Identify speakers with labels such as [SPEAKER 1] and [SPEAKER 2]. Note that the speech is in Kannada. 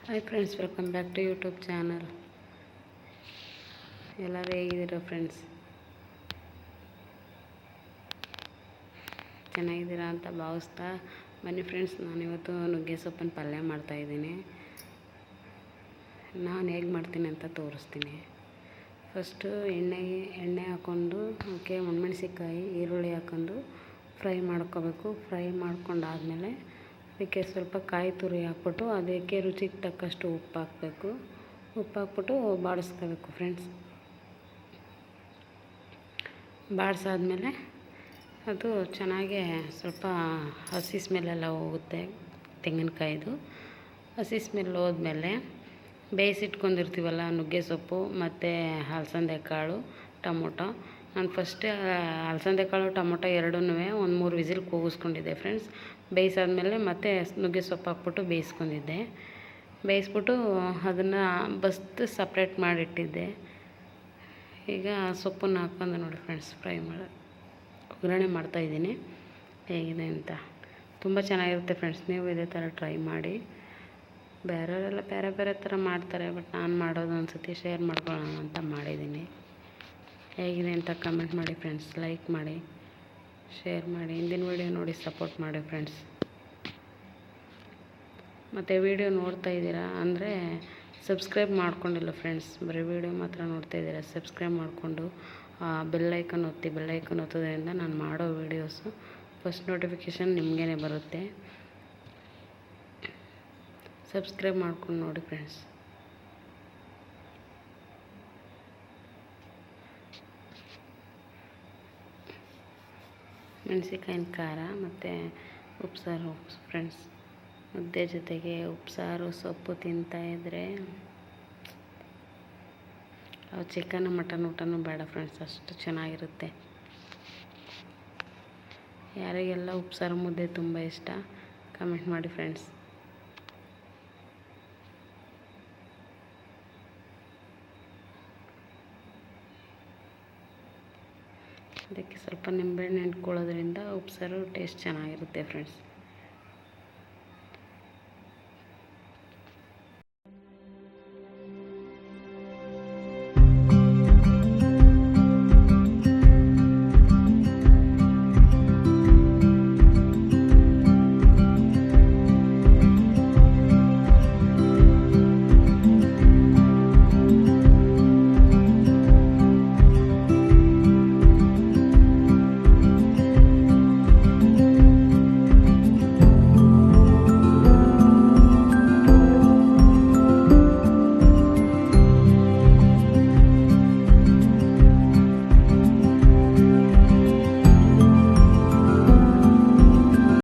[SPEAKER 1] Hi friends, welcome back to YouTube channel. ಎಲ್ಲರೂ ಹೇಗಿದ್ದೀರಾ ಫ್ರೆಂಡ್ಸ್? ಚೆನ್ನಾಗಿದ್ದೀರಾ ಅಂತ ಭಾವಿಸ್ತಾ ಬನ್ನಿ ಫ್ರೆಂಡ್ಸ್, ನಾನಿವತ್ತು ನುಗ್ಗೆ ಸೊಪ್ಪಿನ ಪಲ್ಯ ಮಾಡ್ತಾಯಿದ್ದೀನಿ. ನಾನು ಹೇಗೆ ಮಾಡ್ತೀನಿ ಅಂತ ತೋರಿಸ್ತೀನಿ. ಫಸ್ಟು ಎಣ್ಣೆ ಹಾಕ್ಕೊಂಡು ಅದಕ್ಕೆ ಒಣಮೆಣ್ಸಿಕಾಯಿ, ಈರುಳ್ಳಿ ಹಾಕ್ಕೊಂಡು ಫ್ರೈ ಮಾಡ್ಕೋಬೇಕು. ಫ್ರೈ ಮಾಡ್ಕೊಂಡಾದಮೇಲೆ ಅದಕ್ಕೆ ಸ್ವಲ್ಪ ಕಾಯಿ ತುರಿ ಹಾಕ್ಬಿಟ್ಟು ಅದಕ್ಕೆ ರುಚಿಗೆ ತಕ್ಕಷ್ಟು ಉಪ್ಪು ಹಾಕಬೇಕು. ಉಪ್ಪು ಹಾಕ್ಬಿಟ್ಟು ಬಾಡಿಸ್ಕೋಬೇಕು ಫ್ರೆಂಡ್ಸ್. ಬಾಡಿಸಾದ್ಮೇಲೆ ಅದು ಚೆನ್ನಾಗಿ ಸ್ವಲ್ಪ ಹಸಿ ಸ್ಮೆಲ್ಲೆಲ್ಲ ಹೋಗುತ್ತೆ. ತೆಂಗಿನಕಾಯಿದು ಹಸಿ ಸ್ಮೆಲ್ ಹೋದ್ಮೇಲೆ ಬೇಯಿಸಿಟ್ಕೊಂಡಿರ್ತೀವಲ್ಲ ನುಗ್ಗೆ ಸೊಪ್ಪು ಮತ್ತು ಅಲಸಂದೆ ಕಾಳು, ಟೊಮೊಟೊ. ನಾನು ಫಸ್ಟೇ ಅಲಸಂದೆ ಕಾಳು ಟೊಮೊಟೊ ಎರಡನ್ನೂ ಒಂದು 3 ವಿಸಿಲ್ ಕೂಗಿಸ್ಕೊಂಡಿದ್ದೆ ಫ್ರೆಂಡ್ಸ್. ಬೇಯಿಸಾದ್ಮೇಲೆ ಮತ್ತೆ ನುಗ್ಗೆ ಸೊಪ್ಪು ಹಾಕ್ಬಿಟ್ಟು ಬೇಯಿಸ್ಬಿಟ್ಟು ಅದನ್ನು ಬಸ್ದು ಸಪ್ರೇಟ್ ಮಾಡಿಟ್ಟಿದ್ದೆ. ಈಗ ಸೊಪ್ಪನ್ನು ಹಾಕ್ಕೊಂಡು ನೋಡಿ ಫ್ರೆಂಡ್ಸ್, ಒಗ್ಗರಣೆ ಮಾಡ್ತಾಯಿದ್ದೀನಿ. ಹೇಗಿದೆ ಅಂತ ತುಂಬ ಚೆನ್ನಾಗಿರುತ್ತೆ ಫ್ರೆಂಡ್ಸ್. ನೀವು ಇದೇ ಥರ ಟ್ರೈ ಮಾಡಿ. ಬೇರೆಯವರೆಲ್ಲ ಬೇರೆ ಬೇರೆ ಥರ ಮಾಡ್ತಾರೆ, ಬಟ್ ನಾನು ಮಾಡೋದು ಒಂದು ಸತಿ ಶೇರ್ ಮಾಡ್ಕೊಳ್ಳೋಣ ಅಂತ ಮಾಡಿದ್ದೀನಿ. ಹೇಗಿದೆ ಅಂತ ಕಮೆಂಟ್ ಮಾಡಿ ಫ್ರೆಂಡ್ಸ್. ಲೈಕ್ ಮಾಡಿ, ಶೇರ್ ಮಾಡಿ, ಹಿಂದಿನ ವೀಡಿಯೋ ನೋಡಿ ಸಪೋರ್ಟ್ ಮಾಡಿ ಫ್ರೆಂಡ್ಸ್. ಮತ್ತು ವೀಡಿಯೋ ನೋಡ್ತಾ ಇದ್ದೀರಾ ಅಂದರೆ ಸಬ್ಸ್ಕ್ರೈಬ್ ಮಾಡ್ಕೊಂಡಿಲ್ಲ ಫ್ರೆಂಡ್ಸ್, ಬರೀ ವೀಡಿಯೋ ಮಾತ್ರ ನೋಡ್ತಾ ಇದ್ದೀರಾ. ಸಬ್ಸ್ಕ್ರೈಬ್ ಮಾಡಿಕೊಂಡು ಬೆಲ್ಲೈಕನ್ ಒತ್ತಿ. ಬೆಲ್ಲೈಕನ್ ಒತ್ತೋದ್ರಿಂದ ನಾನು ಮಾಡೋ ವೀಡಿಯೋಸು ಫಸ್ಟ್ ನೋಟಿಫಿಕೇಷನ್ ನಿಮಗೇ ಬರುತ್ತೆ. ಸಬ್ಸ್ಕ್ರೈಬ್ ಮಾಡ್ಕೊಂಡು ನೋಡಿ ಫ್ರೆಂಡ್ಸ್. ಮೆಣಸಿಕಾಯಿನ ಖಾರ ಮತ್ತು ಉಪ್ಸಾರು ಫ್ರೆಂಡ್ಸ್. ಮುದ್ದೆ ಜೊತೆಗೆ ಉಪ್ಸಾರು ಸೊಪ್ಪು ತಿಂತಾಯಿದ್ರೆ ಚಿಕನ್ ಮಟನ್ ಊಟನೂ ಬೇಡ ಫ್ರೆಂಡ್ಸ್, ಅಷ್ಟು ಚೆನ್ನಾಗಿರುತ್ತೆ. ಯಾರಿಗೆಲ್ಲ ಉಪ್ಸಾರು ಮುದ್ದೆ ತುಂಬ ಇಷ್ಟ ಕಮೆಂಟ್ ಮಾಡಿ ಫ್ರೆಂಡ್ಸ್. ಅದಕ್ಕೆ ಸ್ವಲ್ಪ ನಿಂಬೆಹಣ್ಣು ಹಿಂಡ್ಕೊಳ್ಳೋದ್ರಿಂದ ಉಪ್ಸಾರು ಟೇಸ್ಟ್ ಚೆನ್ನಾಗಿರುತ್ತೆ ಫ್ರೆಂಡ್ಸ್.